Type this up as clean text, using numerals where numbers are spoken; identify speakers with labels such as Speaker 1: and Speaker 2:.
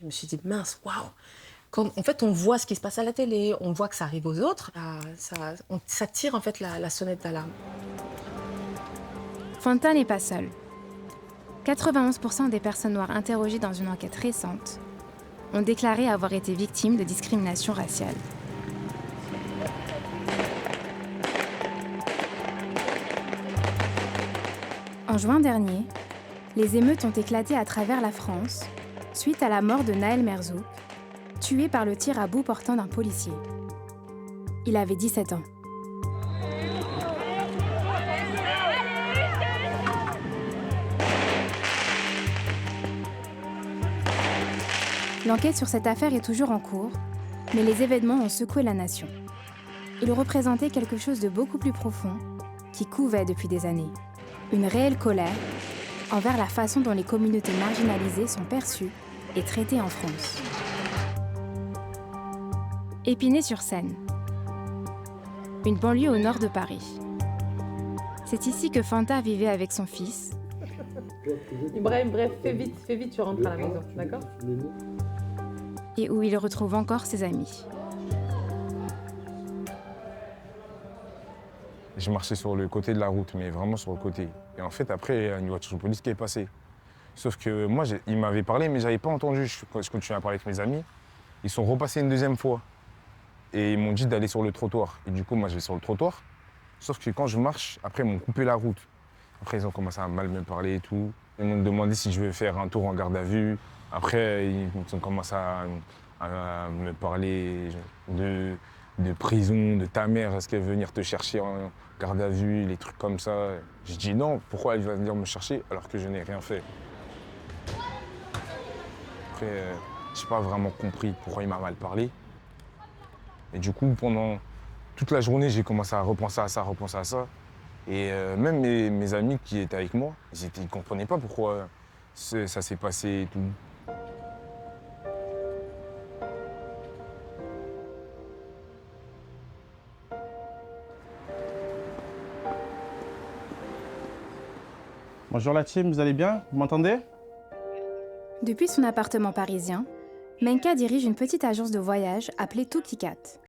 Speaker 1: Je me suis dit: «Mince, waouh!» Comme en fait, on voit ce qui se passe à la télé, on voit que ça arrive aux autres, ça tire en fait la sonnette d'alarme.
Speaker 2: Fanta n'est pas seule. 91% des personnes noires interrogées dans une enquête récente ont déclaré avoir été victimes de discrimination raciale. En juin dernier, les émeutes ont éclaté à travers la France suite à la mort de Naël Merzouk, tué par le tir à bout portant d'un policier. Il avait 17 ans. L'enquête sur cette affaire est toujours en cours, mais les événements ont secoué la nation. Ils représentaient quelque chose de beaucoup plus profond qui couvait depuis des années. Une réelle colère envers la façon dont les communautés marginalisées sont perçues et traitées en France. Épinay-sur-Seine, une banlieue au nord de Paris. C'est ici que Fanta vivait avec son fils.
Speaker 1: Ibrahim, bref, fais vite, tu rentres à la maison, d'accord?
Speaker 2: Et où il retrouve encore ses amis.
Speaker 3: Je marchais sur le côté de la route, mais vraiment sur le côté. Et en fait, après, il y a une voiture de police qui est passée. Sauf que moi, il m'avait parlé, mais je n'avais pas entendu. Je continuais à parler avec mes amis. Ils sont repassés une deuxième fois. Et ils m'ont dit d'aller sur le trottoir. Et du coup, moi, je vais sur le trottoir. Sauf que quand je marche, après, ils m'ont coupé la route. Après, ils ont commencé à mal me parler et tout. Ils m'ont demandé si je veux faire un tour en garde à vue. Après, ils ont commencé à me parler de prison, de ta mère, est-ce qu'elle veut venir te chercher en garde à vue, les trucs comme ça. Je dis non, pourquoi elle va venir me chercher alors que je n'ai rien fait? Après, je n'ai pas vraiment compris pourquoi il m'a mal parlé. Et du coup, pendant toute la journée, j'ai commencé à repenser à ça. Et même mes amis qui étaient avec moi, ils ne comprenaient pas pourquoi ça s'est passé et tout.
Speaker 4: Bonjour la team, vous allez bien? Vous m'entendez?
Speaker 2: Depuis son appartement parisien, Menka dirige une petite agence de voyage appelée Tukikat.